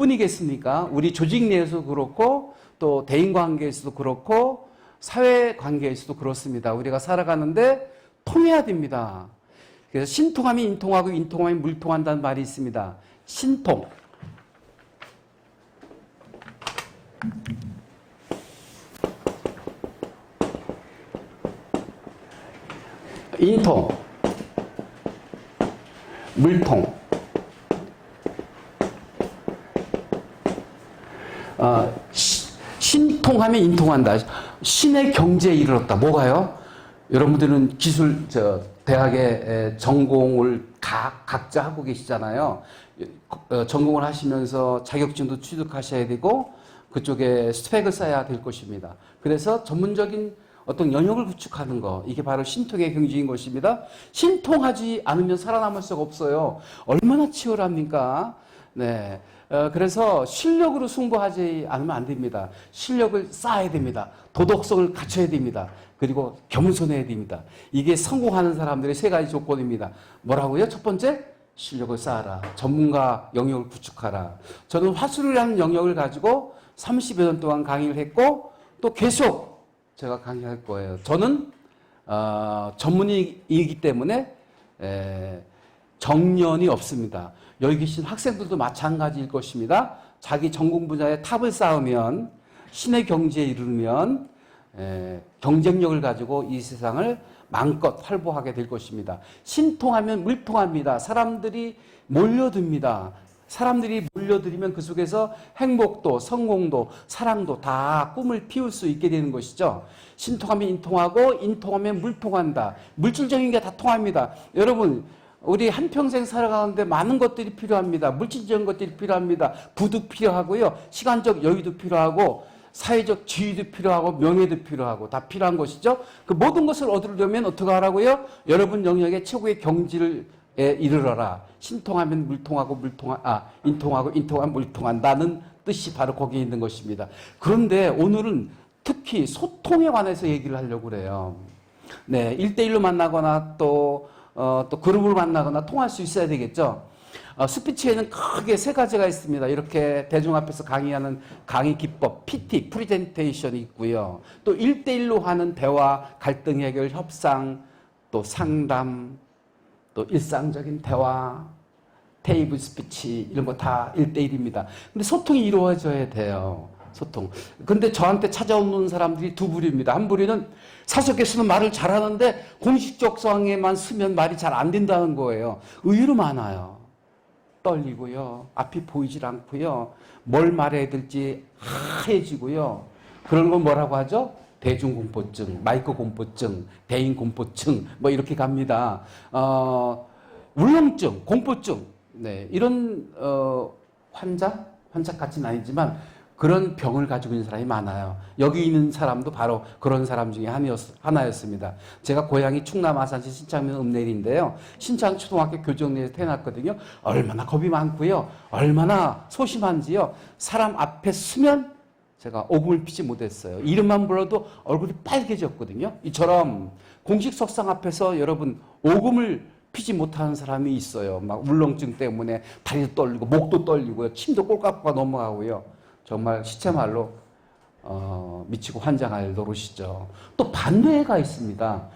뿐이겠습니까? 우리 조직 내에서도 그렇고 또 대인관계에서도 그렇고 사회관계에서도 그렇습니다. 우리가 살아가는데 통해야 됩니다. 그래서 신통하면 인통하고 인통하면 물통한다는 말이 있습니다. 신통. 인통. 물통. 신통하면 인통한다. 신의 경지에 이르렀다. 뭐가요? 여러분들은 기술, 대학에 전공을 각자 하고 계시잖아요. 전공을 하시면서 자격증도 취득하셔야 되고, 그쪽에 스펙을 쌓아야 될 것입니다. 그래서 전문적인 어떤 영역을 구축하는 거, 이게 바로 신통의 경지인 것입니다. 신통하지 않으면 살아남을 수가 없어요. 얼마나 치열합니까? 네. 그래서 실력으로 승부하지 않으면 안 됩니다. 실력을 쌓아야 됩니다. 도덕성을 갖춰야 됩니다. 그리고 겸손해야 됩니다. 이게 성공하는 사람들의 세 가지 조건입니다. 뭐라고요? 첫 번째, 실력을 쌓아라. 전문가 영역을 구축하라. 저는 화술이라는 영역을 가지고 30여 년 동안 강의를 했고 또 계속 제가 강의할 거예요. 저는 전문이기 때문에 정년이 없습니다. 여기 계신 학생들도 마찬가지일 것입니다. 자기 전공 분야에 탑을 쌓으면 신의 경지에 이르면 경쟁력을 가지고 이 세상을 마음껏 활보하게 될 것입니다. 신통하면 물통합니다. 사람들이 몰려듭니다. 사람들이 몰려들면 그 속에서 행복도, 성공도, 사랑도 다 꿈을 피울 수 있게 되는 것이죠. 신통하면 인통하고 인통하면 물통한다. 물질적인 게 다 통합니다. 여러분, 우리 한평생 살아가는데 많은 것들이 필요합니다. 물질적인 것들이 필요합니다. 부도 필요하고요. 시간적 여유도 필요하고 사회적 지위도 필요하고 명예도 필요하고 다 필요한 것이죠. 그 모든 것을 얻으려면 어떻게 하라고요? 여러분 영역의 최고의 경지를 이르러라. 신통하면 물통하고 인통하고 인통하면 물통한다는 뜻이 바로 거기에 있는 것입니다. 그런데 오늘은 특히 소통에 관해서 얘기를 하려고 그래요. 네, 1대1로 만나거나 또 그룹을 만나거나 통할 수 있어야 되겠죠. 스피치에는 크게 세 가지가 있습니다. 이렇게 대중 앞에서 강의하는 강의 기법, PT, 프레젠테이션이 있고요. 또 1대1로 하는 대화, 갈등 해결, 협상, 또 상담, 또 일상적인 대화, 테이블 스피치 이런 거 다 1대1입니다. 근데 소통이 이루어져야 돼요. 소통. 근데 저한테 찾아오는 사람들이 두 부류입니다. 한 부류는 사석에서는 말을 잘하는데 공식적 상에만 쓰면 말이 잘 안 된다는 거예요. 의외로 많아요. 떨리고요. 앞이 보이질 않고요. 뭘 말해야 될지 하얘지고요. 그런 건 뭐라고 하죠? 대중공포증, 마이크공포증, 대인공포증 뭐 이렇게 갑니다. 울렁증, 공포증 네, 이런 환자까지는 아니지만 그런 병을 가지고 있는 사람이 많아요. 여기 있는 사람도 바로 그런 사람 중에 하나였습니다. 제가 고향이 충남 아산시 신창면 읍내리인데요. 신창초등학교 교정리에서 태어났거든요. 얼마나 겁이 많고요. 얼마나 소심한지요. 사람 앞에 서면 제가 오금을 피지 못했어요. 이름만 불러도 얼굴이 빨개졌거든요. 이처럼 공식 석상 앞에서 여러분 오금을 피지 못하는 사람이 있어요. 막 울렁증 때문에 다리도 떨리고 목도 떨리고요. 침도 꼴깍꼴깍 넘어가고요. 정말 시체말로 미치고 환장할 노릇이죠. 또 반대가 있습니다.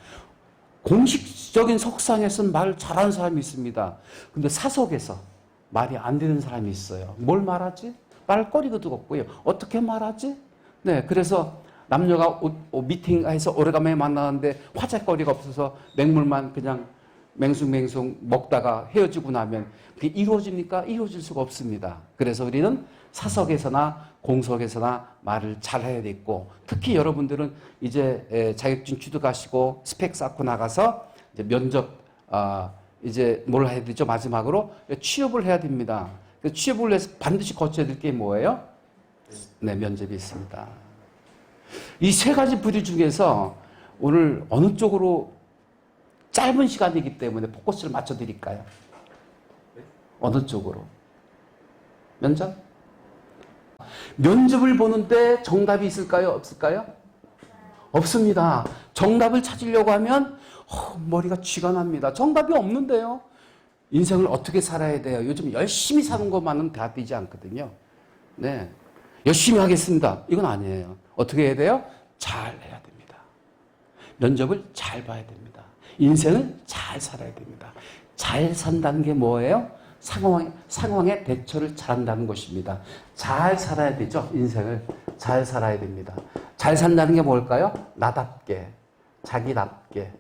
공식적인 석상에서는 말을 잘하는 사람이 있습니다. 근데 사석에서 말이 안 되는 사람이 있어요. 뭘 말하지? 말거리도 없고요. 어떻게 말하지? 네, 그래서 남녀가 미팅해서 오래간만에 만나는데 화제거리가 없어서 맹물만 그냥 맹숭맹숭 먹다가 헤어지고 나면 그게 이루어집니까? 이루어질 수가 없습니다. 그래서 우리는 사석에서나 공석에서나 말을 잘해야 되고 특히 여러분들은 이제 자격증 취득하시고 스펙 쌓고 나가서 이제 면접 이제 뭘 해야 되죠? 마지막으로 취업을 해야 됩니다. 취업을 해서 반드시 거쳐야 될 게 뭐예요? 네, 면접이 있습니다. 이 세 가지 부류 중에서 오늘 어느 쪽으로 짧은 시간이기 때문에 포커스를 맞춰드릴까요? 어느 쪽으로? 면접? 면접을 보는데 정답이 있을까요? 없을까요? 없습니다. 정답을 찾으려고 하면 머리가 쥐가 납니다. 정답이 없는데요. 인생을 어떻게 살아야 돼요? 요즘 열심히 사는 것만은 다 되지 않거든요. 네. 열심히 하겠습니다. 이건 아니에요. 어떻게 해야 돼요? 잘 해야 됩니다. 면접을 잘 봐야 됩니다. 인생을 잘 살아야 됩니다. 잘 산다는 게 뭐예요? 상황에 대처를 잘한다는 것입니다. 잘 살아야 되죠. 인생을 잘 살아야 됩니다. 잘 산다는 게 뭘까요? 나답게, 자기답게,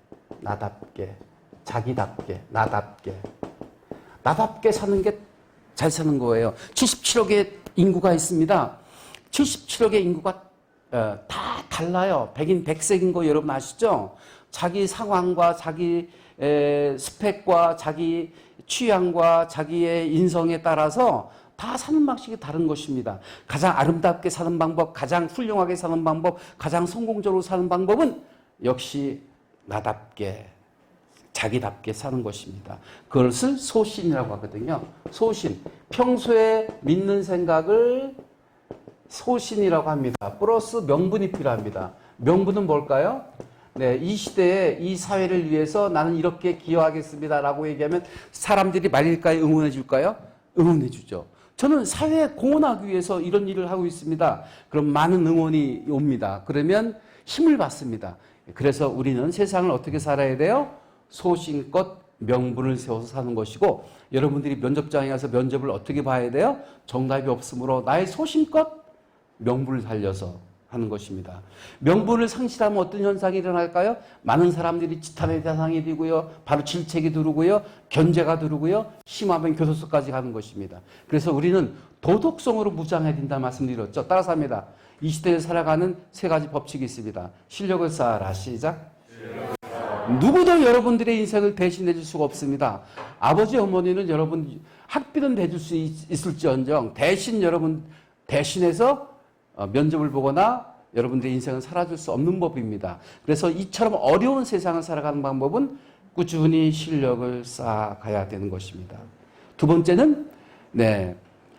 나답게, 자기답게, 나답게. 나답게 사는 게 잘 사는 거예요. 77억의 인구가 있습니다. 77억의 인구가 다 달라요. 백인 백색인 거 여러분 아시죠? 자기 상황과 자기 스펙과 자기 취향과 자기의 인성에 따라서 다 사는 방식이 다른 것입니다. 가장 아름답게 사는 방법, 가장 훌륭하게 사는 방법, 가장 성공적으로 사는 방법은 역시 나답게, 자기답게 사는 것입니다. 그것을 소신이라고 하거든요. 소신. 평소에 믿는 생각을 소신이라고 합니다. 플러스 명분이 필요합니다. 명분은 뭘까요? 네, 이 시대에 이 사회를 위해서 나는 이렇게 기여하겠습니다라고 얘기하면 사람들이 말릴까요? 응원해 줄까요? 응원해 주죠. 저는 사회에 공헌하기 위해서 이런 일을 하고 있습니다. 그럼 많은 응원이 옵니다. 그러면 힘을 받습니다. 그래서 우리는 세상을 어떻게 살아야 돼요? 소신껏 명분을 세워서 사는 것이고, 여러분들이 면접장에 가서 면접을 어떻게 봐야 돼요? 정답이 없으므로 나의 소신껏 명분을 살려서 하는 것입니다. 명분을 상실하면 어떤 현상이 일어날까요? 많은 사람들이 지탄의 대상이 되고요. 바로 질책이 들어오고요. 견제가 들어오고요. 심하면 교도소까지 가는 것입니다. 그래서 우리는 도덕성으로 무장해야 된다는 말씀드렸죠. 따라서 합니다. 이 시대에 살아가는 세 가지 법칙이 있습니다. 실력을 쌓아라. 시작. 누구도 여러분들의 인생을 대신해 줄 수가 없습니다. 아버지, 어머니는 여러분 학비는 대줄 수 있을지언정 대신 여러분 대신해서 면접을 보거나 여러분들의 인생을 살아줄 수 없는 법입니다. 그래서 이처럼 어려운 세상을 살아가는 방법은 꾸준히 실력을 쌓아가야 되는 것입니다. 두 번째는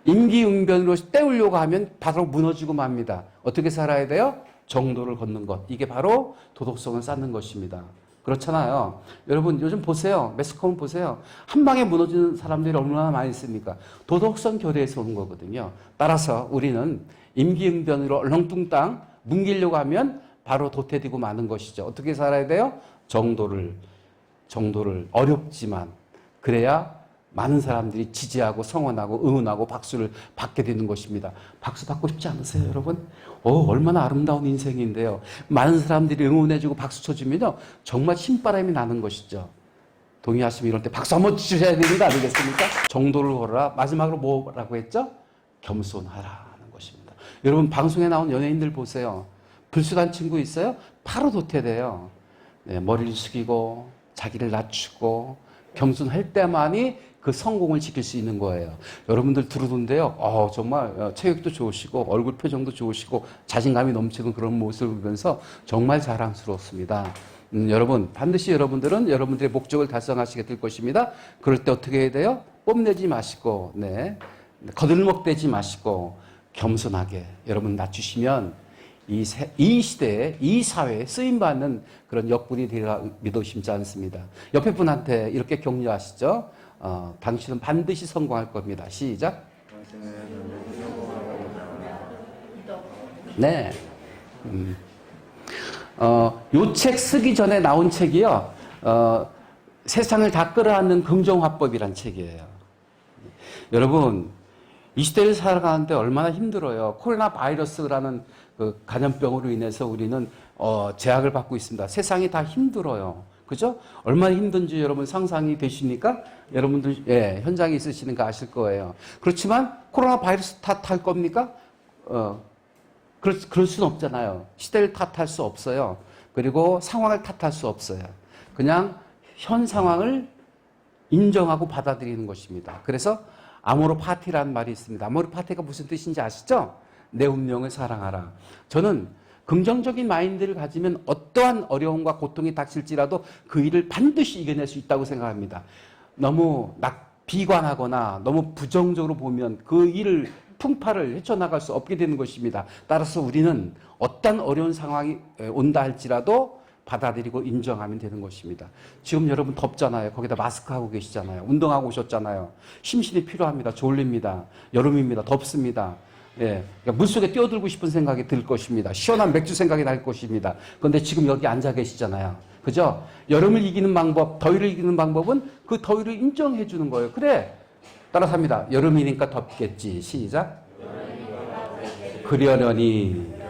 임기응변으로 때우려고 하면 바로 무너지고 맙니다. 어떻게 살아야 돼요? 정도를 걷는 것. 이게 바로 도덕성을 쌓는 것입니다. 그렇잖아요. 여러분 요즘 보세요. 매스컴 보세요. 한 방에 무너지는 사람들이 얼마나 많이 있습니까? 도덕성 교대에서 오는 거거든요. 따라서 우리는 임기응변으로 얼렁뚱땅 뭉개려고 하면 바로 도태되고 마는 것이죠. 어떻게 살아야 돼요? 정도를 어렵지만 그래야 많은 사람들이 지지하고 성원하고 응원하고 박수를 받게 되는 것입니다. 박수 받고 싶지 않으세요, 여러분? 얼마나 아름다운 인생인데요. 많은 사람들이 응원해주고 박수 쳐주면요, 정말 힘바람이 나는 것이죠. 동의하시면 이럴 때 박수 한번 주셔야 되는 거 아니겠습니까? 정도를 걸어라. 마지막으로 뭐라고 했죠? 겸손하라 하는 것입니다. 여러분 방송에 나온 연예인들 보세요. 불순한 친구 있어요? 바로 도태돼요. 머리를 숙이고 자기를 낮추고 겸손할 때만이 그 성공을 지킬 수 있는 거예요. 여러분들 들어오는데요. 정말 체격도 좋으시고 얼굴 표정도 좋으시고 자신감이 넘치는 그런 모습을 보면서 정말 자랑스럽습니다. 여러분 반드시 여러분들은 여러분들의 목적을 달성하시게 될 것입니다. 그럴 때 어떻게 해야 돼요? 뽐내지 마시고 거들먹대지 마시고 겸손하게 여러분 낮추시면 이 시대에 이 사회에 쓰임받는 그런 역군이 되리라 믿어 심지 않습니다. 옆에 분한테 이렇게 격려하시죠. 당신은 반드시 성공할 겁니다. 시작. 네. 요 책 쓰기 전에 나온 책이요. 세상을 다 끌어안는 긍정화법이란 책이에요. 여러분, 이 시대를 살아가는데 얼마나 힘들어요. 코로나 바이러스라는 그 감염병으로 인해서 우리는 제약을 받고 있습니다. 세상이 다 힘들어요. 그죠? 얼마나 힘든지 여러분 상상이 되십니까? 여러분들 현장에 있으시는 거 아실 거예요. 그렇지만 코로나 바이러스 탓할 겁니까? 그럴 수는 없잖아요. 시대를 탓할 수 없어요. 그리고 상황을 탓할 수 없어요. 그냥 현 상황을 인정하고 받아들이는 것입니다. 그래서 아모르 파티라는 말이 있습니다. 아모르 파티가 무슨 뜻인지 아시죠? 내 운명을 사랑하라. 저는 긍정적인 마인드를 가지면 어떠한 어려움과 고통이 닥칠지라도 그 일을 반드시 이겨낼 수 있다고 생각합니다. 너무 비관하거나 너무 부정적으로 보면 그 일을 풍파를 헤쳐나갈 수 없게 되는 것입니다. 따라서 우리는 어떤 어려운 상황이 온다 할지라도 받아들이고 인정하면 되는 것입니다. 지금 여러분 덥잖아요. 거기다 마스크 하고 계시잖아요. 운동하고 오셨잖아요. 심신이 필요합니다. 졸립니다. 여름입니다. 덥습니다. 예, 그러니까 물속에 뛰어들고 싶은 생각이 들 것입니다. 시원한 맥주 생각이 날 것입니다. 그런데 지금 여기 앉아 계시잖아요. 그죠? 여름을 이기는 방법, 더위를 이기는 방법은 그 더위를 인정해 주는 거예요. 그래. 따라서 합니다. 여름이니까 덥겠지. 시작. 그러려니.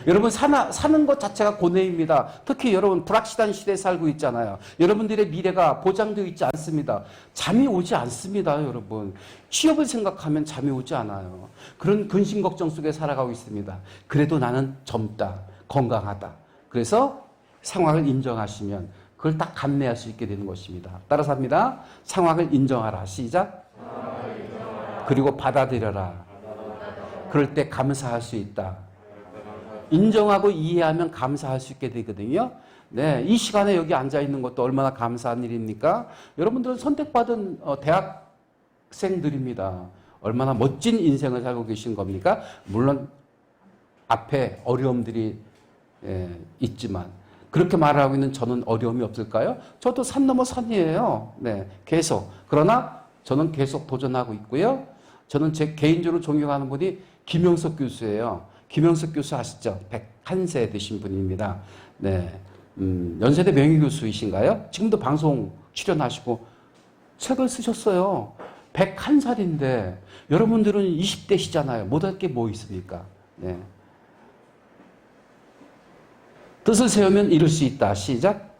여러분 사는 것 자체가 고뇌입니다. 특히 여러분 불확실한 시대에 살고 있잖아요. 여러분들의 미래가 보장되어 있지 않습니다. 잠이 오지 않습니다. 여러분. 취업을 생각하면 잠이 오지 않아요. 그런 근심 걱정 속에 살아가고 있습니다. 그래도 나는 젊다. 건강하다. 그래서 상황을 인정하시면 그걸 딱 감내할 수 있게 되는 것입니다. 따라서 합니다. 상황을 인정하라. 시작. 그리고 받아들여라. 그럴 때 감사할 수 있다. 인정하고 이해하면 감사할 수 있게 되거든요. 네, 이 시간에 여기 앉아 있는 것도 얼마나 감사한 일입니까? 여러분들은 선택받은 대학생들입니다. 얼마나 멋진 인생을 살고 계신 겁니까? 물론 앞에 어려움들이 있지만 그렇게 말하고 있는 저는 어려움이 없을까요? 저도 산 넘어 산이에요. 네, 계속. 그러나 저는 계속 도전하고 있고요. 저는 제 개인적으로 존경하는 분이 김영석 교수예요. 김영석 교수 아시죠? 101세 되신 분입니다. 네, 연세대 명예교수이신가요? 지금도 방송 출연하시고 책을 쓰셨어요. 101살인데 여러분들은 20대시잖아요. 못할 게 뭐 있습니까? 네. 뜻을 세우면 이룰 수 있다. 시작.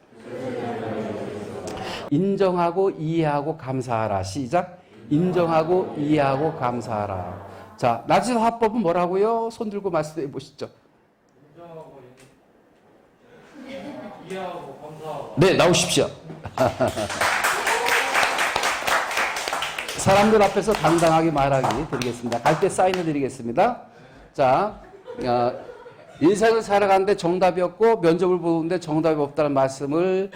인정하고 이해하고 감사하라. 시작. 인정하고 이해하고 감사하라. 자, 낮은 화법은 뭐라고요? 손 들고 말씀해 보시죠. 인정하고 이해하고 감사하고. 네, 나오십시오. 사람들 앞에서 당당하게 말하기 드리겠습니다. 갈 때 사인을 드리겠습니다. 자, 인생을 살아가는데 정답이 없고 면접을 보는데 정답이 없다는 말씀을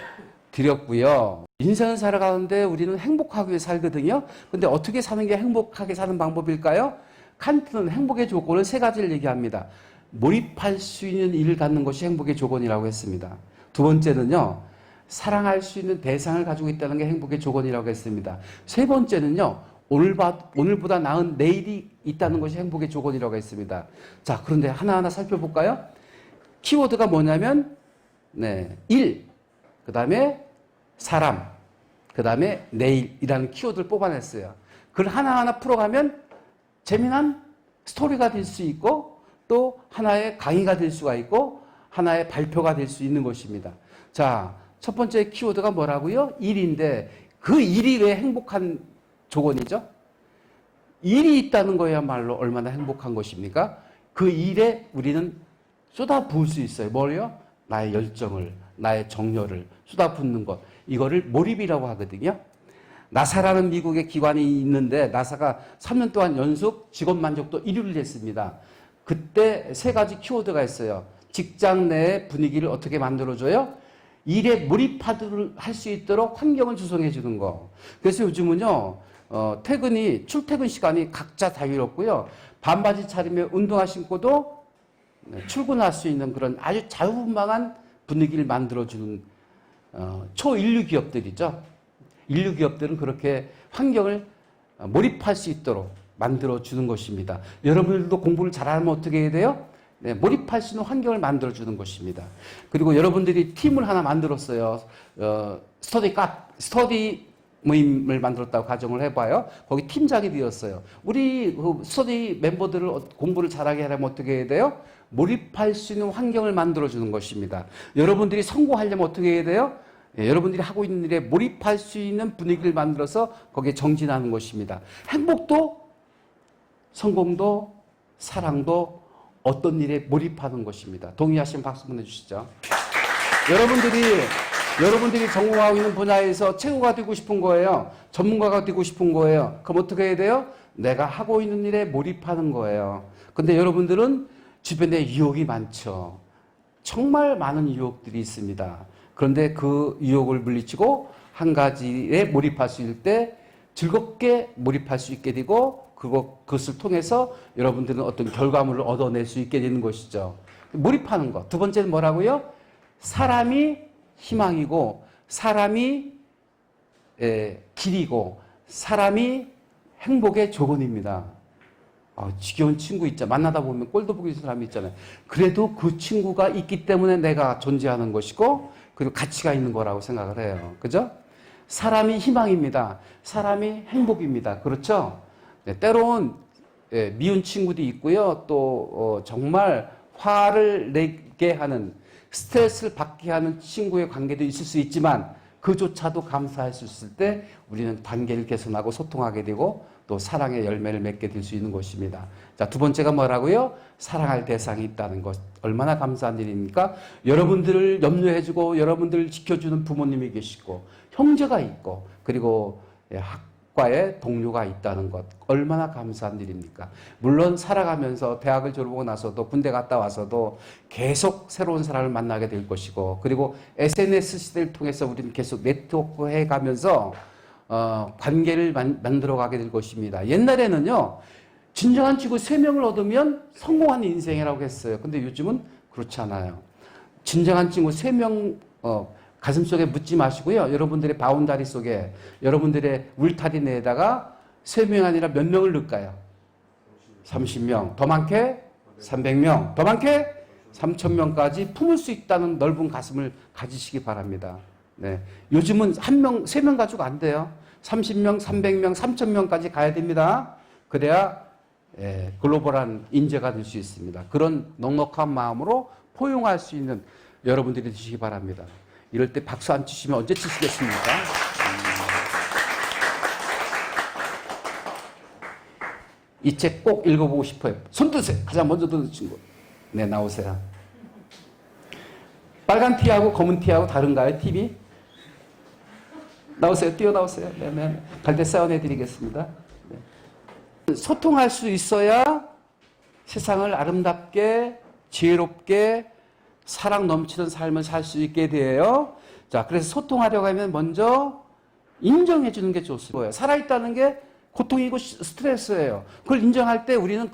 드렸고요. 인생을 살아가는데 우리는 행복하기 위해 살거든요. 근데 어떻게 사는 게 행복하게 사는 방법일까요? 칸트는 행복의 조건을 세 가지를 얘기합니다. 몰입할 수 있는 일을 갖는 것이 행복의 조건이라고 했습니다. 두 번째는요, 사랑할 수 있는 대상을 가지고 있다는 게 행복의 조건이라고 했습니다. 세 번째는요, 오늘보다 나은 내일이 있다는 것이 행복의 조건이라고 했습니다. 자, 그런데 하나하나 살펴볼까요? 키워드가 뭐냐면, 네, 일, 그 다음에 사람, 그 다음에 내일이라는 키워드를 뽑아냈어요. 그걸 하나하나 풀어가면 재미난 스토리가 될 수 있고 또 하나의 강의가 될 수가 있고 하나의 발표가 될 수 있는 것입니다. 자, 첫 번째 키워드가 뭐라고요? 일인데 그 일이 왜 행복한 조건이죠? 일이 있다는 거야말로 얼마나 행복한 것입니까? 그 일에 우리는 쏟아부을 수 있어요. 뭐요? 나의 열정을, 나의 정열을 쏟아붓는 것. 이거를 몰입이라고 하거든요. 나사라는 미국의 기관이 있는데 나사가 3년 동안 연속 직원 만족도 1위를 했습니다. 그때 세 가지 키워드가 있어요. 직장 내의 분위기를 어떻게 만들어줘요? 일에 몰입할 수 있도록 환경을 조성해 주는 거. 그래서 요즘은요, 출퇴근 시간이 각자 자유롭고요. 반바지 차림에 운동화 신고도 출근할 수 있는 그런 아주 자유분방한 분위기를 만들어주는 초인류 기업들이죠. 인류 기업들은 그렇게 환경을 몰입할 수 있도록 만들어주는 것입니다. 여러분들도 공부를 잘하면 어떻게 해야 돼요? 네, 몰입할 수 있는 환경을 만들어주는 것입니다. 그리고 여러분들이 팀을 하나 만들었어요. 스터디 모임을 만들었다고 가정을 해봐요. 거기 팀장이 되었어요. 우리 그 스터디 멤버들을 공부를 잘하게 하려면 어떻게 해야 돼요? 몰입할 수 있는 환경을 만들어주는 것입니다. 여러분들이 성공하려면 어떻게 해야 돼요? 예, 여러분들이 하고 있는 일에 몰입할 수 있는 분위기를 만들어서 거기에 정진하는 것입니다. 행복도 성공도 사랑도 어떤 일에 몰입하는 것입니다. 동의하시면 박수 보내주시죠. 여러분들이 전공하고 있는 분야에서 최고가 되고 싶은 거예요. 전문가가 되고 싶은 거예요. 그럼 어떻게 해야 돼요? 내가 하고 있는 일에 몰입하는 거예요. 근데 여러분들은 주변에 유혹이 많죠. 정말 많은 유혹들이 있습니다. 그런데 그 유혹을 물리치고 한 가지에 몰입할 수 있을 때 즐겁게 몰입할 수 있게 되고 그것을 통해서 여러분들은 어떤 결과물을 얻어낼 수 있게 되는 것이죠. 몰입하는 것. 두 번째는 뭐라고요? 사람이 희망이고 사람이 길이고 사람이 행복의 조건입니다. 지겨운 친구 있잖아. 만나다 보면 꼴도 보기 싫은 사람이 있잖아요. 그래도 그 친구가 있기 때문에 내가 존재하는 것이고, 그리고 가치가 있는 거라고 생각을 해요. 그죠? 사람이 희망입니다. 사람이 행복입니다. 그렇죠? 네, 때론 미운 친구도 있고요. 또 정말 화를 내게 하는, 스트레스를 받게 하는 친구의 관계도 있을 수 있지만 그조차도 감사할 수 있을 때 우리는 관계를 개선하고 소통하게 되고 또 사랑의 열매를 맺게 될 수 있는 것입니다. 자, 두 번째가 뭐라고요? 사랑할 대상이 있다는 것. 얼마나 감사한 일입니까? 여러분들을 염려해주고 여러분들을 지켜주는 부모님이 계시고 형제가 있고 그리고 학과에 동료가 있다는 것. 얼마나 감사한 일입니까? 물론 살아가면서 대학을 졸업하고 나서도 군대 갔다 와서도 계속 새로운 사람을 만나게 될 것이고 그리고 SNS 시대를 통해서 우리는 계속 네트워크 해가면서 관계를 만들어가게 될 것입니다. 옛날에는요, 진정한 친구 3명을 얻으면 성공한 인생이라고 했어요. 근데 요즘은 그렇지 않아요. 진정한 친구 3명, 가슴속에 묻지 마시고요. 여러분들의 바운다리 속에, 여러분들의 울타리 내에다가 3명 아니라 몇 명을 넣을까요? 30명. 더 많게? 300명. 더 많게? 3,000명까지 품을 수 있다는 넓은 가슴을 가지시기 바랍니다. 네. 요즘은 3명 가지고 안 돼요. 30명, 300명, 3,000명까지 가야 됩니다. 그래야 글로벌한 인재가 될 수 있습니다. 그런 넉넉한 마음으로 포용할 수 있는 여러분들이 되시기 바랍니다. 이럴 때 박수 안 치시면 언제 치시겠습니까? 이 책 꼭 읽어보고 싶어요. 손 드세요. 가장 먼저 드는 친구. 네, 나오세요. 빨간 티하고 검은 티하고 다른가요, TV? 나오세요. 뛰어나오세요. 네. 갈대 사연해드리겠습니다. 네. 소통할 수 있어야 세상을 아름답게, 지혜롭게, 사랑 넘치는 삶을 살 수 있게 돼요. 자, 그래서 소통하려고 하면 먼저 인정해 주는 게 좋습니다. 살아있다는 게 고통이고 스트레스예요. 그걸 인정할 때 우리는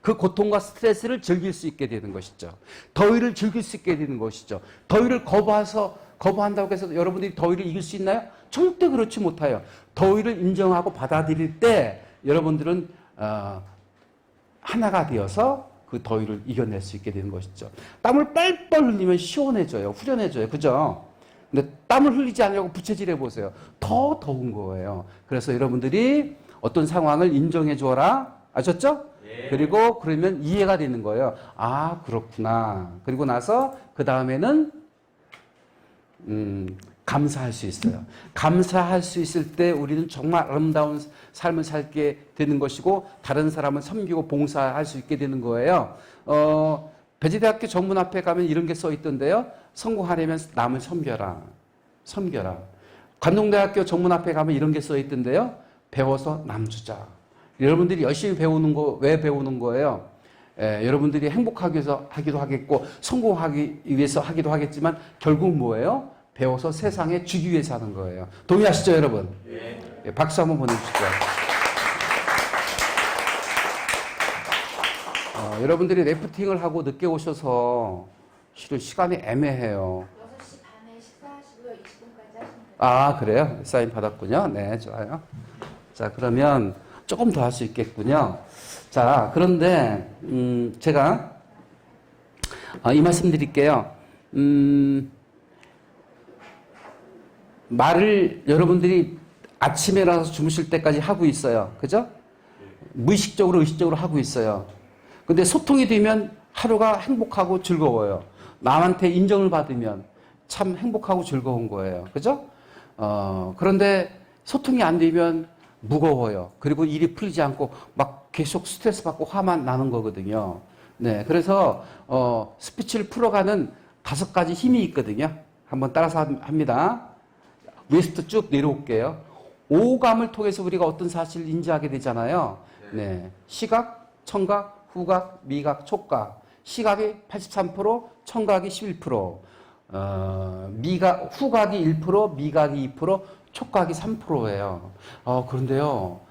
그 고통과 스트레스를 즐길 수 있게 되는 것이죠. 더위를 즐길 수 있게 되는 것이죠. 더위를 거부한다고 해서 여러분들이 더위를 이길 수 있나요? 절대 그렇지 못해요. 더위를 인정하고 받아들일 때 여러분들은 하나가 되어서 그 더위를 이겨낼 수 있게 되는 것이죠. 땀을 뻘뻘 흘리면 시원해져요. 후련해져요. 그죠? 근데 땀을 흘리지 않으려고 부채질해 보세요. 더 더운 거예요. 그래서 여러분들이 어떤 상황을 인정해 주어라. 아셨죠? 네. 그리고 그러면 이해가 되는 거예요. 아, 그렇구나. 그리고 나서 그 다음에는 감사할 수 있어요. 감사할 수 있을 때 우리는 정말 아름다운 삶을 살게 되는 것이고 다른 사람을 섬기고 봉사할 수 있게 되는 거예요. 배지대학교 정문 앞에 가면 이런 게 써 있던데요. 성공하려면 남을 섬겨라. 섬겨라. 관동대학교 정문 앞에 가면 이런 게 써 있던데요. 배워서 남 주자. 여러분들이 열심히 배우는 거 왜 배우는 거예요? 여러분들이 행복하기 위해서 하기도 하겠고 성공하기 위해서 하기도 하겠지만 결국 뭐예요? 배워서 세상에 주기 위해서 하는 거예요. 동의하시죠, 여러분? 네. 박수 한번 보내주시죠. 여러분들이 래프팅을 하고 늦게 오셔서 실은 시간이 애매해요. 6시 반에 식사하시고요. 20분까지 하시면 돼요. 아, 그래요? 사인 받았군요. 네, 좋아요. 자, 그러면 조금 더 할 수 있겠군요. 자, 그런데 제가 이 말씀 드릴게요. 말을 여러분들이 아침에 일어나서 주무실 때까지 하고 있어요. 그죠? 무의식적으로 의식적으로 하고 있어요. 근데 소통이 되면 하루가 행복하고 즐거워요. 남한테 인정을 받으면 참 행복하고 즐거운 거예요. 그죠? 그런데 소통이 안 되면 무거워요. 그리고 일이 풀리지 않고 막 계속 스트레스 받고 화만 나는 거거든요. 네. 그래서 스피치를 풀어가는 5가지 힘이 있거든요. 한번 따라서 합니다. 위에서부터 쭉 내려올게요. 오감을 통해서 우리가 어떤 사실을 인지하게 되잖아요. 네. 시각, 청각, 후각, 미각, 촉각. 시각이 83%, 청각이 11%, 후각이 1%, 미각이 2%, 촉각이 3%예요. 그런데요,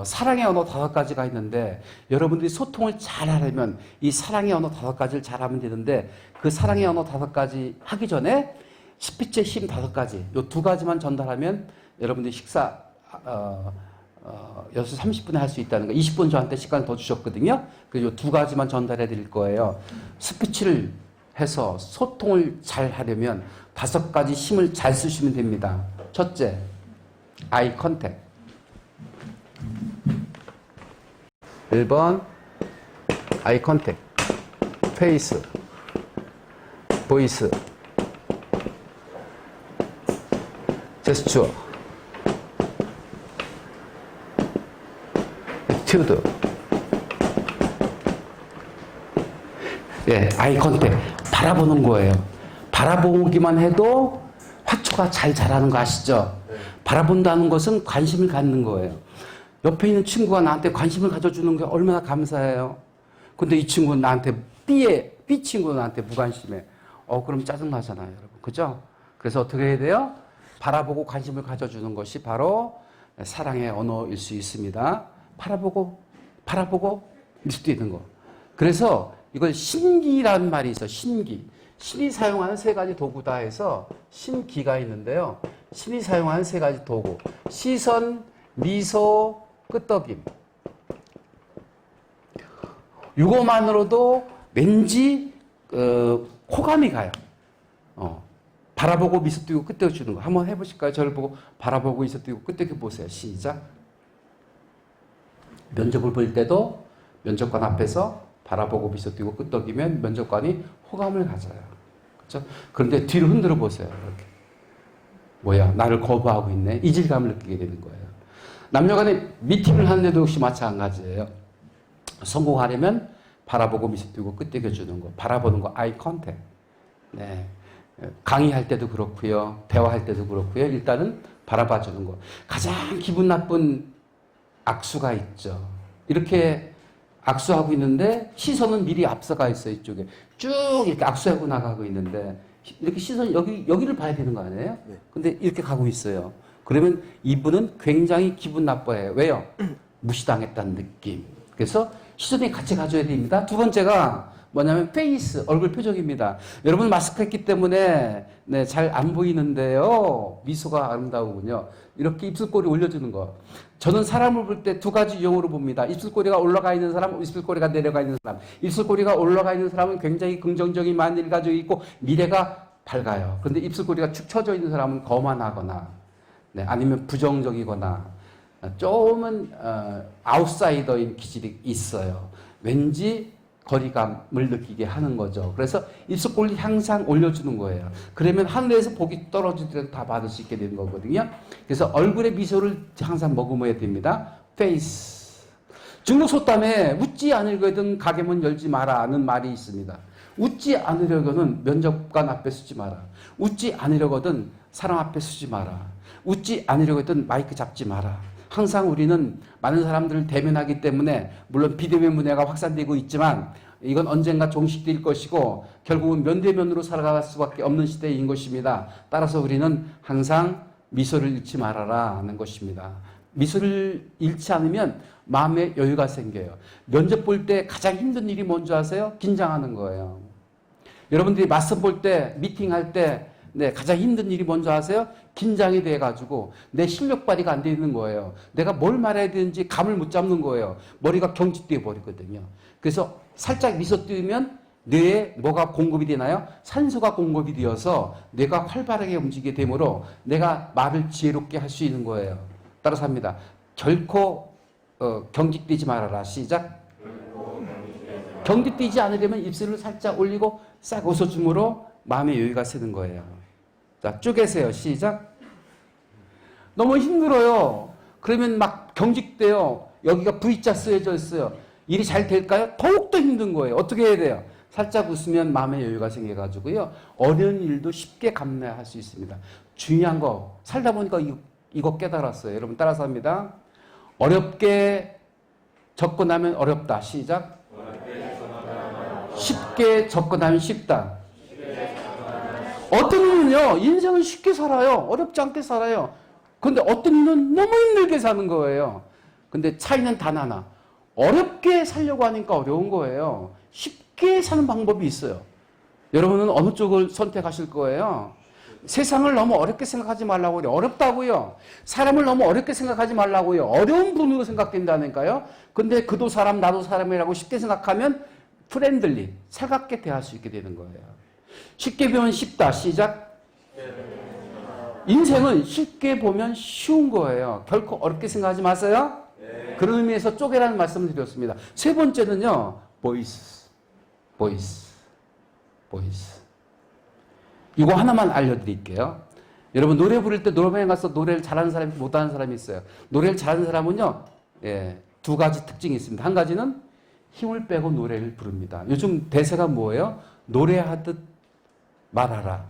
사랑의 언어 5가지가 있는데, 여러분들이 소통을 잘 하려면 이 사랑의 언어 5가지를 잘 하면 되는데, 그 사랑의 언어 5가지 하기 전에 스피치의 힘 5가지, 요 2가지만 전달하면 여러분들이 6시 30분에 할 수 있다는 거. 20분 저한테 시간 더 주셨거든요. 그리고 두 가지만 전달해 드릴 거예요. 스피치를 해서 소통을 잘 하려면 5가지 힘을 잘 쓰시면 됩니다. 첫째, 아이 컨택. 1번, 아이 컨택. 페이스, 보이스, 제스처, 애티튜드. 예, 아이 컨택. 바라보는 거예요. 바라보기만 해도 화초가 잘 자라는 거 아시죠? 바라본다는 것은 관심을 갖는 거예요. 옆에 있는 친구가 나한테 관심을 가져주는 게 얼마나 감사해요. 근데 이 친구는 나한테 B 친구는 나한테 무관심해. 그럼 짜증나잖아요, 여러분. 그죠? 그래서 어떻게 해야 돼요? 바라보고 관심을 가져주는 것이 바로 사랑의 언어일 수 있습니다. 바라보고 미소 띄는 거. 그래서 이걸 신기라는 말이 있어요. 신기. 신이 사용하는 3가지 도구다 해서 신기가 있는데요. 신이 사용하는 3가지 도구. 시선, 미소, 끄떡임. 이거만으로도 왠지 호감이 가요. 바라보고 미소 띄고 끄떡여 주는 거. 한번 해보실까요? 저를 보고 바라보고 미소 띄고 끄떡여 보세요. 시작. 면접을 볼 때도 면접관 앞에서 바라보고 미소 띄고 끄떡이면 면접관이 호감을 가져요. 그렇죠? 그런데 뒤로 흔들어 보세요. 이렇게. 뭐야, 나를 거부하고 있네. 이질감을 느끼게 되는 거예요. 남녀간에 미팅을 하는데도 역시 마찬가지예요. 성공하려면 바라보고 미소 띄고 끄떡여 주는 거. 바라보는 거, 아이 컨택. 네. 강의할 때도 그렇고요. 대화할 때도 그렇고요. 일단은 바라봐 주는 거. 가장 기분 나쁜 악수가 있죠. 이렇게 악수하고 있는데 시선은 미리 앞서가 있어요. 이쪽에 쭉 이렇게 악수하고 나가고 있는데 이렇게 시선 여기를 봐야 되는 거 아니에요? 근데 이렇게 가고 있어요. 그러면 이분은 굉장히 기분 나빠해요. 왜요? 무시당했다는 느낌. 그래서 시선이 같이 가져야 됩니다. 두 번째가 뭐냐면 페이스, 얼굴 표정입니다. 여러분 마스크 했기 때문에 네, 잘 안 보이는데요. 미소가 아름다우군요. 이렇게 입술꼬리 올려주는 거. 저는 사람을 볼 때 2가지 유형으로 봅니다. 입술꼬리가 올라가 있는 사람, 입술꼬리가 내려가 있는 사람. 입술꼬리가 올라가 있는 사람은 굉장히 긍정적인 만일을 가지고 있고 미래가 밝아요. 그런데 입술꼬리가 축 처져 있는 사람은 거만하거나 네, 아니면 부정적이거나 조금은 아웃사이더인 기질이 있어요. 왠지 거리감을 느끼게 하는 거죠. 그래서 입술꼬리 항상 올려주는 거예요. 그러면 하늘에서 복이 떨어질 때 다 받을 수 있게 되는 거거든요. 그래서 얼굴에 미소를 항상 머금어야 됩니다. 페이스. 중국속담에 웃지 않으려거든 가게문 열지 마라는 말이 있습니다. 웃지 않으려거든 면접관 앞에 서지 마라. 웃지 않으려거든 사람 앞에 서지 마라. 웃지 않으려거든 마이크 잡지 마라. 항상 우리는 많은 사람들을 대면하기 때문에 물론 비대면 문화가 확산되고 있지만 이건 언젠가 종식될 것이고 결국은 면대면으로 살아갈 수밖에 없는 시대인 것입니다. 따라서 우리는 항상 미소를 잃지 말아라는 것입니다. 미소를 잃지 않으면 마음에 여유가 생겨요. 면접 볼 때 가장 힘든 일이 뭔지 아세요? 긴장하는 거예요. 여러분들이 맞선 볼 때, 미팅할 때 네, 가장 힘든 일이 뭔지 아세요? 긴장이 돼가지고 내 실력 발휘가 안 되는 거예요. 내가 뭘 말해야 되는지 감을 못 잡는 거예요. 머리가 경직돼 버리거든요. 그래서 살짝 미소 띄우면 뇌에 뭐가 공급이 되나요? 산소가 공급이 되어서 뇌가 활발하게 움직이게 되므로 내가 말을 지혜롭게 할 수 있는 거예요. 따라서 합니다. 결코 경직되지 말아라. 시작. 경직되지 않으려면 입술을 살짝 올리고 싹 웃어줌으로 마음의 여유가 새는 거예요. 자, 쪼개세요. 시작. 너무 힘들어요. 그러면 막 경직돼요. 여기가 V자 쓰여져 있어요. 일이 잘 될까요? 더욱더 힘든 거예요. 어떻게 해야 돼요? 살짝 웃으면 마음의 여유가 생겨가지고요. 어려운 일도 쉽게 감내할 수 있습니다. 중요한 거, 살다 보니까 이거 깨달았어요. 여러분 따라서 합니다. 어렵게 접근하면 어렵다. 시작. 쉽게 접근하면 쉽다. 어떤 이는요, 인생은 쉽게 살아요. 어렵지 않게 살아요. 근데 어떤 이는 너무 힘들게 사는 거예요. 근데 차이는 단 하나. 어렵게 살려고 하니까 어려운 거예요. 쉽게 사는 방법이 있어요. 여러분은 어느 쪽을 선택하실 거예요? 세상을 너무 어렵게 생각하지 말라고 그래요. 어렵다고요. 사람을 너무 어렵게 생각하지 말라고요. 어려운 분으로 생각된다니까요. 근데 그도 사람 나도 사람이라고 쉽게 생각하면 프렌들리, 살갑게 대할 수 있게 되는 거예요. 쉽게 보면 쉽다. 시작. 인생은 쉽게 보면 쉬운 거예요. 결코 어렵게 생각하지 마세요. 그런 의미에서 쪼개라는 말씀을 드렸습니다. 세 번째는요. 보이스. 이거 하나만 알려드릴게요. 여러분 노래 부를 때 노래방에 가서 노래를 잘하는 사람이 못하는 사람이 있어요. 노래를 잘하는 사람은요. 두 가지 특징이 있습니다. 한 가지는 힘을 빼고 노래를 부릅니다. 요즘 대세가 뭐예요? 노래하듯 말하라.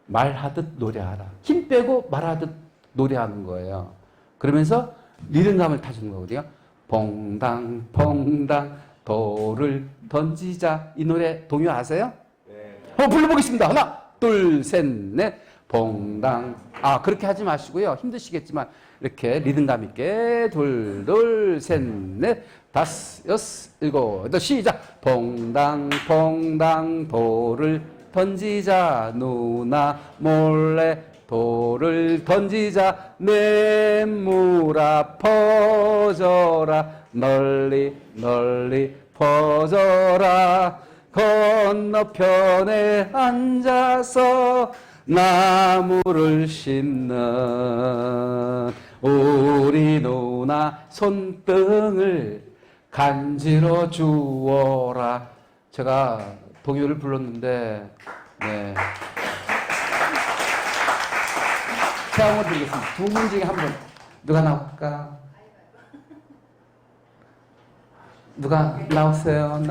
말하듯 노래하라. 힘 빼고 말하듯 노래하는 거예요. 그러면서 리듬감을 타주는 거거든요. 퐁당 퐁당 돌을 던지자. 이 노래 동요 아세요? 네. 불러보겠습니다. 하나 둘 셋 넷 퐁당. 그렇게 하지 마시고요. 힘드시겠지만 이렇게 리듬감 있게 둘 셋 넷 다섯 여섯 일곱 여덟 시작. 퐁당 퐁당 돌을 던지자. 누나 몰래 돌을 던지자. 냇물아 퍼져라. 널리 널리 퍼져라. 건너편에 앉아서 나무를 심는 우리 누나 손등을 간지러 주어라. 제가 동요를 불렀는데 네. 체험을 드리겠습니다. 두 분 중에 한 분 누가 나올까? 누가 나오세요?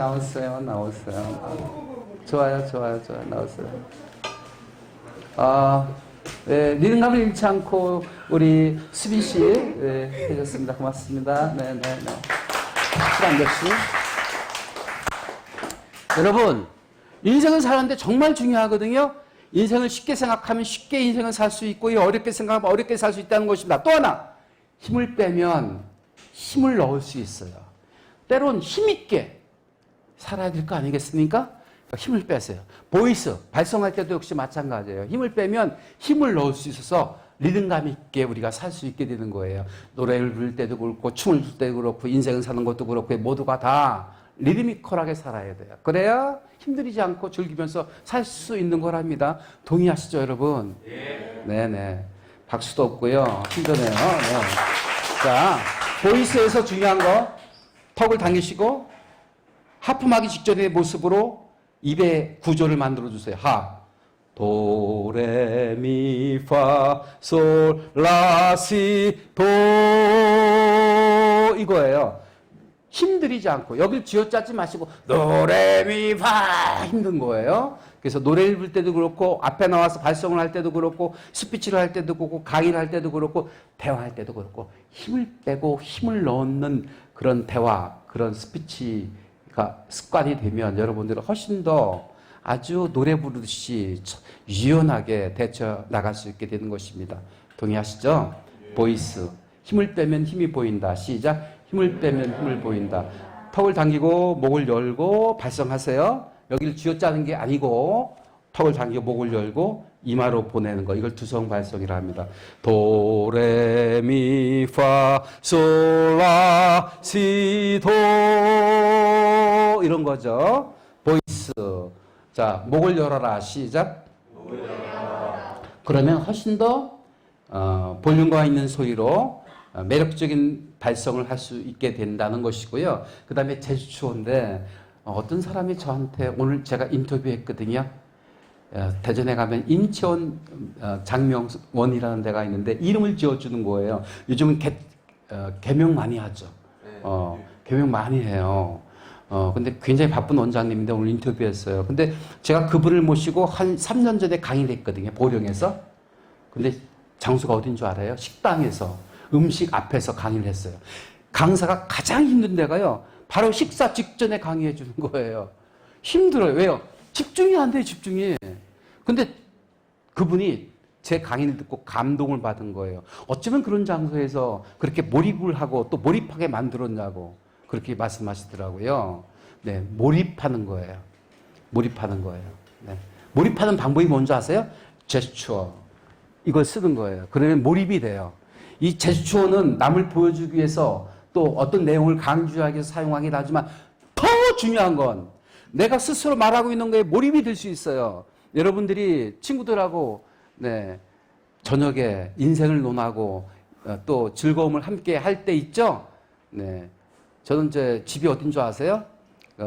좋아요. 나오세요. 네, 리듬감을 잃지 않고 우리 수빈 씨 해줬습니다. 고맙습니다. 네. 박수. 여러분, 인생을 사는데 정말 중요하거든요. 인생을 쉽게 생각하면 쉽게 인생을 살 수 있고 어렵게 생각하면 어렵게 살 수 있다는 것입니다. 또 하나, 힘을 빼면 힘을 넣을 수 있어요. 때론 힘있게 살아야 될 거 아니겠습니까? 힘을 빼세요. 보이스, 발성할 때도 역시 마찬가지예요. 힘을 빼면 힘을 넣을 수 있어서 리듬감 있게 우리가 살 수 있게 되는 거예요. 노래를 부를 때도 그렇고 춤을 출 때도 그렇고 인생을 사는 것도 그렇고 모두가 다 리드미컬하게 살아야 돼요. 그래야 힘들이지 않고 즐기면서 살 수 있는 거랍니다. 동의하시죠, 여러분? 네네. 박수도 없고요. 힘드네요. 네. 자, 보이스에서 중요한 거 턱을 당기시고 하품하기 직전의 모습으로 입의 구조를 만들어 주세요. 하, 도, 레, 미, 파, 솔, 라, 시, 도 이거예요. 힘들이지 않고 여길 쥐어짜지 마시고 노래미파 힘든 거예요. 그래서 노래를 부를 때도 그렇고 앞에 나와서 발성을 할 때도 그렇고 스피치를 할 때도 그렇고 강의를 할 때도 그렇고 대화할 때도 그렇고 힘을 빼고 힘을 넣는 그런 대화, 그런 스피치가 습관이 되면 여러분들은 훨씬 더 아주 노래 부르듯이 유연하게 대처 나갈 수 있게 되는 것입니다. 동의하시죠? 보이스. 힘을 빼면 힘이 보인다. 시작. 힘을 빼면 힘을 보인다. 턱을 당기고 목을 열고 발성하세요. 여기를 쥐어짜는 게 아니고 턱을 당기고 목을 열고 이마로 보내는 거. 이걸 두성 발성이라 합니다. 도, 레, 미, 파, 솔, 라, 시, 도 이런 거죠. 보이스. 자, 목을 열어라. 시작. 목을 열어라. 그러면 훨씬 더 볼륨과 있는 소리로 매력적인 발성을 할 수 있게 된다는 것이고요. 그 다음에 제주추어인데 어떤 사람이 저한테 오늘 제가 인터뷰했거든요. 대전에 가면 인천 장명원이라는 데가 있는데 이름을 지어주는 거예요. 요즘은 개명 많이 하죠. 개명 많이 해요. 근데 굉장히 바쁜 원장님인데 오늘 인터뷰했어요. 근데 제가 그분을 모시고 한 3년 전에 강의를 했거든요. 보령에서. 근데 장소가 어딘 줄 알아요? 식당에서. 음식 앞에서 강의를 했어요. 강사가 가장 힘든 데가요. 바로 식사 직전에 강의해 주는 거예요. 힘들어요. 왜요? 집중이 안 돼요. 집중이. 근데 그분이 제 강의를 듣고 감동을 받은 거예요. 어쩌면 그런 장소에서 그렇게 몰입을 하고 또 몰입하게 만들었냐고 그렇게 말씀하시더라고요. 네, 몰입하는 거예요. 몰입하는 거예요. 네. 몰입하는 방법이 뭔지 아세요? 제스처. 이걸 쓰는 거예요. 그러면 몰입이 돼요. 이 제스처는 남을 보여주기 위해서 또 어떤 내용을 강조하기 위해서 사용하긴 하지만 더 중요한 건 내가 스스로 말하고 있는 거에 몰입이 될 수 있어요. 여러분들이 친구들하고 네, 저녁에 인생을 논하고 또 즐거움을 함께 할 때 있죠. 네, 저는 이제 집이 어딘 줄 아세요?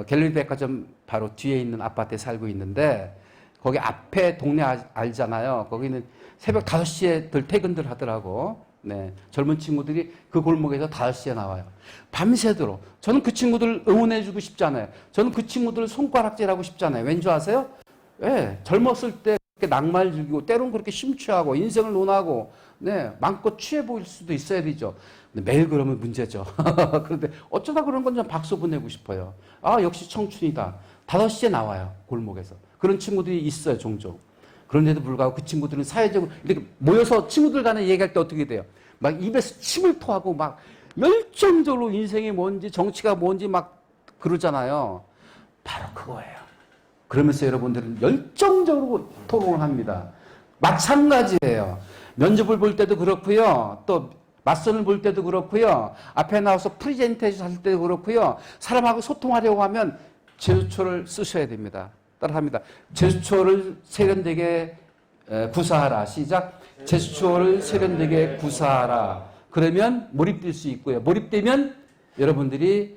갤러리 백화점 바로 뒤에 있는 아파트에 살고 있는데 거기 앞에 동네 알잖아요. 거기는 새벽 5시에들 퇴근들 하더라고. 네, 젊은 친구들이 그 골목에서 5시에 나와요. 밤새도록. 저는 그 친구들 응원해주고 싶잖아요. 저는 그 친구들 손가락질하고 싶잖아요. 왠지 아세요? 네, 젊었을 때 그렇게 낭만 즐기고 때로는 그렇게 심취하고 인생을 논하고 네, 마음껏 취해 보일 수도 있어야 되죠. 근데 매일 그러면 문제죠. 그런데 어쩌다 그런 건 좀 박수 보내고 싶어요. 아, 역시 청춘이다. 5시에 나와요. 골목에서. 그런 친구들이 있어요, 종종. 그런데도 불구하고 그 친구들은 사회적으로 이렇게 모여서 친구들 간에 얘기할 때 어떻게 돼요? 막 입에서 침을 토하고 막 열정적으로 인생이 뭔지 정치가 뭔지 막 그러잖아요. 바로 그거예요. 그러면서 여러분들은 열정적으로 토론을 합니다. 마찬가지예요. 면접을 볼 때도 그렇고요. 또 맞선을 볼 때도 그렇고요. 앞에 나와서 프레젠테이션 할 때도 그렇고요. 사람하고 소통하려고 하면 제스처를 쓰셔야 됩니다. 따라합니다. 제스처를 세련되게 구사하라. 시작. 제스처를 세련되게 구사하라. 그러면 몰입될 수 있고요. 몰입되면 여러분들이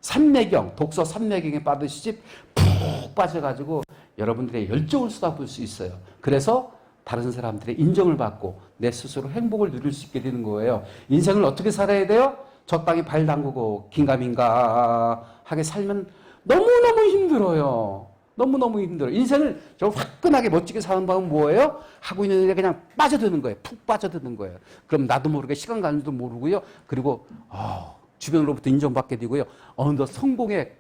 삼매경, 독서 삼매경에 빠듯이 푹 빠져가지고 여러분들의 열정을 쏟아부을 수 있어요. 그래서 다른 사람들의 인정을 받고 내 스스로 행복을 누릴 수 있게 되는 거예요. 인생을 어떻게 살아야 돼요? 적당히 발 담그고 긴가민가하게 살면 너무너무 힘들어요. 너무너무 힘들어요. 인생을 저 화끈하게 멋지게 사는 방법은 뭐예요? 하고 있는 일에 그냥 빠져드는 거예요. 푹 빠져드는 거예요. 그럼 나도 모르게 시간 가는 줄도 모르고요. 그리고 주변으로부터 인정받게 되고요. 어느덧 성공의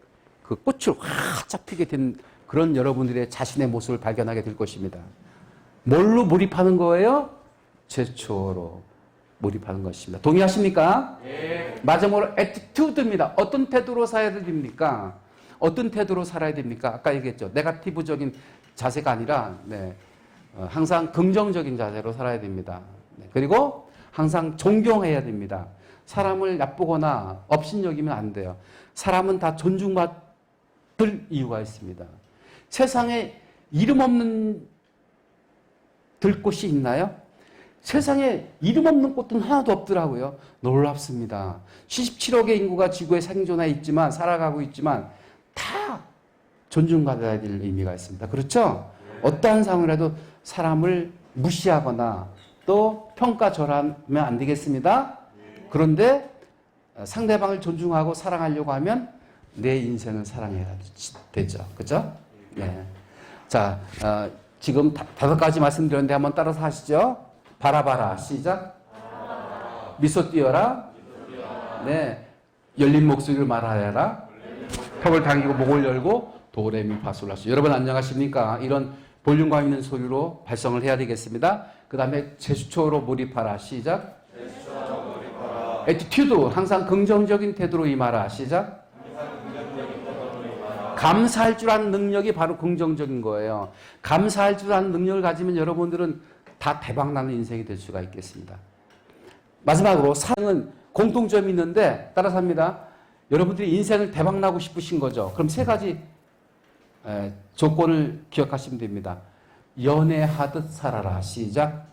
그 꽃을 활짝 피게 된 그런 여러분들의 자신의 모습을 발견하게 될 것입니다. 뭘로 몰입하는 거예요? 제스처로 몰입하는 것입니다. 동의하십니까? 네. 마지막으로 attitude입니다. 어떤 태도로 살아야 됩니까? 어떤 태도로 살아야 됩니까? 아까 얘기했죠. 네거티브적인 자세가 아니라 항상 긍정적인 자세로 살아야 됩니다. 그리고 항상 존경해야 됩니다. 사람을 나쁘거나 업신여기면 안 돼요. 사람은 다 존중받을 이유가 있습니다. 세상에 이름 없는 들꽃이 있나요? 세상에 이름 없는 꽃은 하나도 없더라고요. 놀랍습니다. 77억의 인구가 지구에 생존해 있지만 살아가고 있지만 다 존중받아야 될 의미가 있습니다. 그렇죠? 어떠한 상황이라도 사람을 무시하거나 또 평가절하면 안 되겠습니다. 그런데 상대방을 존중하고 사랑하려고 하면 내 인생을 사랑해야 되죠. 그죠? 네. 자, 지금 5가지 말씀드렸는데 한번 따라서 하시죠. 바라봐라. 시작. 미소 띄어라. 네. 열린 목소리를 말하여라. 턱을 당기고 목을 열고 도레미파솔라시. 여러분 안녕하십니까? 이런 볼륨감 있는 소리로 발성을 해야 되겠습니다. 그 다음에 제스처로 몰입하라. 시작. 애티튜드. 항상 긍정적인 태도로 임하라. 시작. 감사할 줄 아는 능력이 바로 긍정적인 거예요. 감사할 줄 아는 능력을 가지면 여러분들은 다 대박나는 인생이 될 수가 있겠습니다. 마지막으로 사랑은 공통점이 있는데 따라서 합니다. 여러분들이 인생을 대박나고 싶으신 거죠. 그럼 3가지 조건을 기억하시면 됩니다. 연애하듯 살아라. 시작.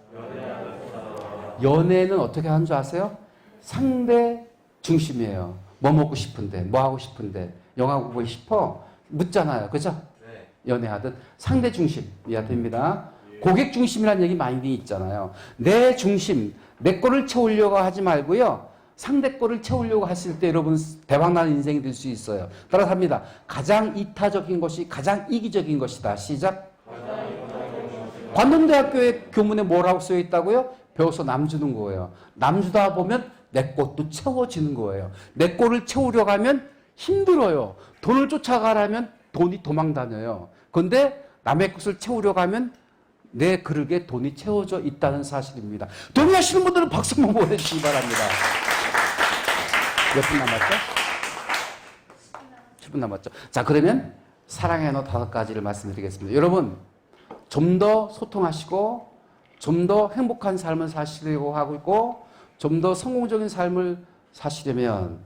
연애는 어떻게 하는 줄 아세요? 상대 중심이에요. 뭐 먹고 싶은데, 뭐 하고 싶은데, 영화 보고 싶어? 묻잖아요. 그죠? 네. 연애하듯 상대 중심이어야 됩니다. 고객 중심이라는 얘기 많이 있잖아요. 내 중심, 내 거를 채우려고 하지 말고요. 상대 거를 채우려고 했을 때 여러분 대박나는 인생이 될 수 있어요. 따라서 합니다. 가장 이타적인 것이 가장 이기적인 것이다. 시작. 관동대학교의 교문에 뭐라고 쓰여 있다고요? 배워서 남 주는 거예요. 남 주다 보면 내 것도 채워지는 거예요. 내 거를 채우려고 하면 힘들어요. 돈을 쫓아가려면 돈이 도망 다녀요. 그런데 남의 것을 채우려고 하면 내 그릇에 돈이 채워져 있다는 사실입니다. 동의하시는 분들은 박수 한번 보내주시기 바랍니다. 몇 분 남았죠? 7분 남았죠? 자, 그러면 사랑의 언어 5가지를 말씀드리겠습니다. 여러분, 좀 더 소통하시고 좀 더 행복한 삶을 사시려고 하고 있고 좀 더 성공적인 삶을 사시려면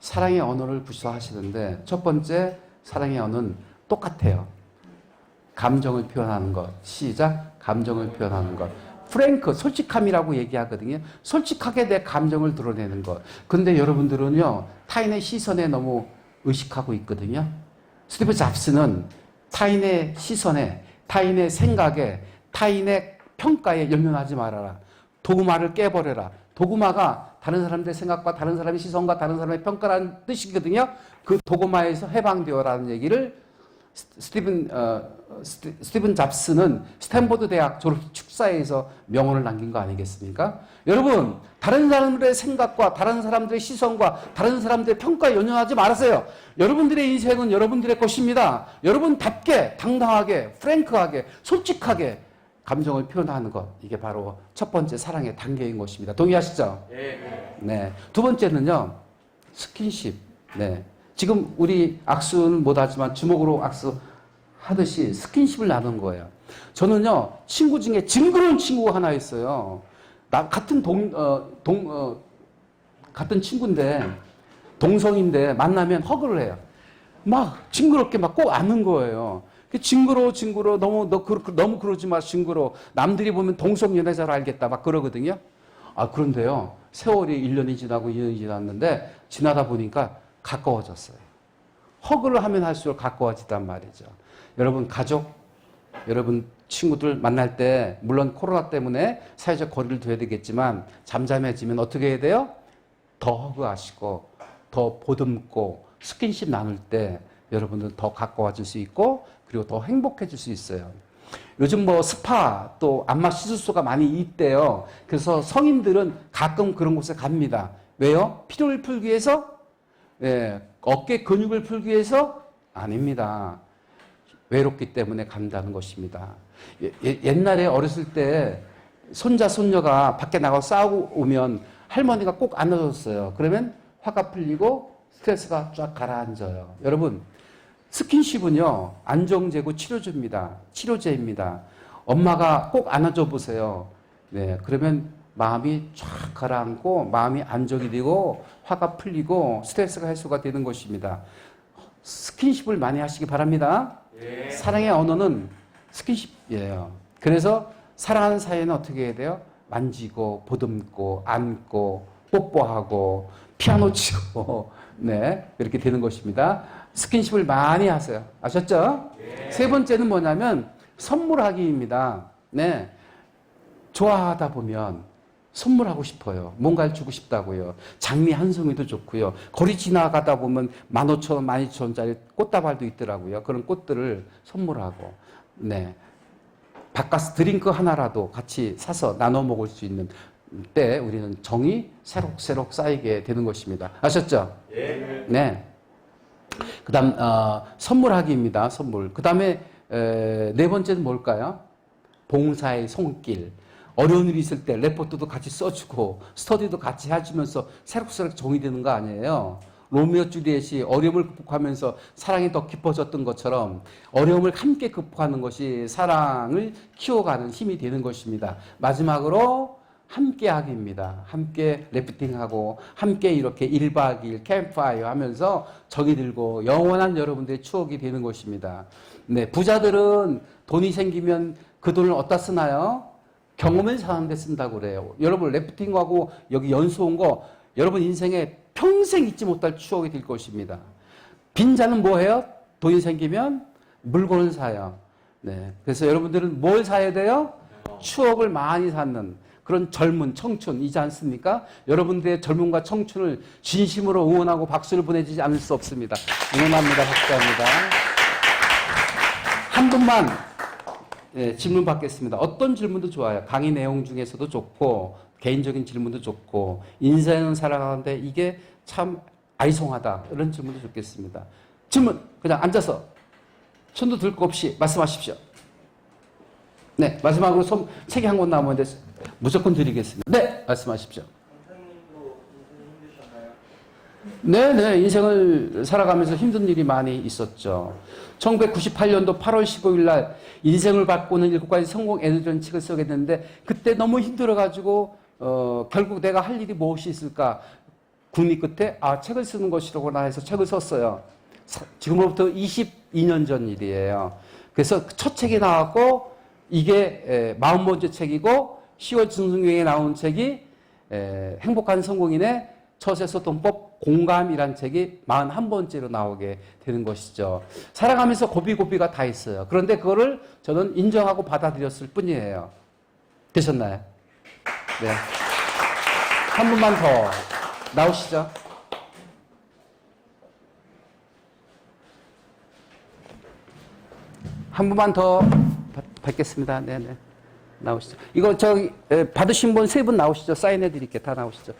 사랑의 언어를 구사하시는데 첫 번째 사랑의 언어는 똑같아요. 감정을 표현하는 것. 시작. 감정을 표현하는 것. 프랭크, 솔직함이라고 얘기하거든요. 솔직하게 내 감정을 드러내는 것. 근데 여러분들은요, 타인의 시선에 너무 의식하고 있거든요. 스티브 잡스는 타인의 시선에, 타인의 생각에, 타인의 평가에 연연하지 말아라. 도구마를 깨버려라. 도구마가 다른 사람들의 생각과 다른 사람의 시선과 다른 사람의 평가라는 뜻이거든요. 그 도구마에서 해방되어라는 얘기를 스티븐 잡스는 스탠포드 대학 졸업 축사에서 명언을 남긴 거 아니겠습니까? 여러분, 다른 사람들의 생각과 다른 사람들의 시선과 다른 사람들의 평가에 연연하지 말으세요. 여러분들의 인생은 여러분들의 것입니다. 여러분답게, 당당하게, 프랭크하게, 솔직하게 감정을 표현하는 것. 이게 바로 첫 번째 사랑의 단계인 것입니다. 동의하시죠? 네. 두 번째는요, 스킨십. 네. 지금 우리 악수는 못하지만 주먹으로 악수 하듯이 스킨십을 나눈 거예요. 저는요, 친구 중에 징그러운 친구가 하나 있어요. 같은 같은 친구인데, 동성인데 만나면 허그를 해요. 막 징그럽게 막 꼭 안는 거예요. 징그러워. 너무 그러지 마, 징그러워. 남들이 보면 동성연애자를 알겠다. 막 그러거든요. 그런데요, 세월이 1년이 지나고 2년이 지났는데, 지나다 보니까 가까워졌어요. 허그를 하면 할수록 가까워지단 말이죠. 여러분, 가족, 여러분, 친구들 만날 때, 물론 코로나 때문에 사회적 거리를 둬야 되겠지만, 잠잠해지면 어떻게 해야 돼요? 더 허그하시고, 더 보듬고, 스킨십 나눌 때, 여러분들 더 가까워질 수 있고, 그리고 더 행복해질 수 있어요. 요즘 뭐 스파 또 안마 시술소가 많이 있대요. 그래서 성인들은 가끔 그런 곳에 갑니다. 왜요? 피로를 풀기 위해서? 예, 어깨 근육을 풀기 위해서? 아닙니다. 외롭기 때문에 간다는 것입니다. 옛날에 어렸을 때 손자, 손녀가 밖에 나가서 싸우고 오면 할머니가 꼭 안아줬어요. 그러면 화가 풀리고 스트레스가 쫙 가라앉아요. 여러분, 스킨십은요, 안정제고 치료제입니다. 엄마가 꼭 안아줘 보세요. 네, 그러면 마음이 쫙 가라앉고, 마음이 안정이 되고, 화가 풀리고, 스트레스가 해소가 되는 것입니다. 스킨십을 많이 하시기 바랍니다. 예. 사랑의 언어는 스킨십이에요. 그래서 사랑하는 사이에는 어떻게 해야 돼요? 만지고, 보듬고, 안고, 뽀뽀하고, 피아노 치고, 네, 이렇게 되는 것입니다. 스킨십을 많이 하세요. 아셨죠? 예. 세 번째는 뭐냐면 선물하기입니다. 네. 좋아하다 보면 선물하고 싶어요. 뭔가를 주고 싶다고요. 장미 한 송이도 좋고요. 거리 지나가다 보면 15,000원, 12,000원짜리 꽃다발도 있더라고요. 그런 꽃들을 선물하고, 네. 바카스 드링크 하나라도 같이 사서 나눠 먹을 수 있는 때 우리는 정이 새록새록 쌓이게 되는 것입니다. 아셨죠? 예. 네. 그 다음, 선물하기입니다. 선물. 그 다음에, 네 번째는 뭘까요? 봉사의 손길. 어려운 일이 있을 때 레포트도 같이 써주고, 스터디도 같이 해주면서 새록새록 정이 되는 거 아니에요? 로미오 줄리엣이 어려움을 극복하면서 사랑이 더 깊어졌던 것처럼 어려움을 함께 극복하는 것이 사랑을 키워가는 힘이 되는 것입니다. 마지막으로, 함께 하기입니다. 함께 래프팅하고 함께 이렇게 1박 2일 캠프파이어 하면서 정이 들고 영원한 여러분들의 추억이 되는 것입니다. 네, 부자들은 돈이 생기면 그 돈을 어디다 쓰나요? 경험을 사는 데 쓴다고 그래요. 여러분 래프팅하고 여기 연수 온 거 여러분 인생에 평생 잊지 못할 추억이 될 것입니다. 빈자는 뭐 해요? 돈이 생기면 물건을 사요. 네, 그래서 여러분들은 뭘 사야 돼요? 추억을 많이 쌓는 그런 젊은 청춘이지 않습니까? 여러분들의 젊음과 청춘을 진심으로 응원하고 박수를 보내주지 않을 수 없습니다. 응원합니다. 박수합니다. 한 분만 질문 받겠습니다. 어떤 질문도 좋아요. 강의 내용 중에서도 좋고 개인적인 질문도 좋고 인생을 살아가는데 이게 참 아리송하다. 이런 질문도 좋겠습니다. 질문 그냥 앉아서 손도 들 거 없이 말씀하십시오. 네, 마지막으로 책이 한 권 남았는데 무조건 드리겠습니다. 네, 말씀하십시오. 선생님도 인생 힘드셨나요? 네네, 인생을 살아가면서 힘든 일이 많이 있었죠. 1998년도 8월 15일 날 인생을 바꾸는 7가지 성공 에너지라는 책을 쓰게 됐는데 그때 너무 힘들어가지고 결국 내가 할 일이 무엇이 있을까 고민 끝에 책을 쓰는 것이라고나 해서 책을 썼어요. 지금으로부터 22년 전 일이에요. 그래서 첫 책이 나왔고 이게 40번째 책이고 10월 중순경에 나온 책이 행복한 성공인의 처세소통법 공감이란 책이 41번째로 나오게 되는 것이죠. 살아가면서 고비고비가 다 있어요. 그런데 그거를 저는 인정하고 받아들였을 뿐이에요. 되셨나요? 네. 한 분만 더 나오시죠. 한 분만 더 받겠습니다. 네네. 나오시죠. 이거 받으신 분 3분 나오시죠. 사인해 드릴게요. 다 나오시죠.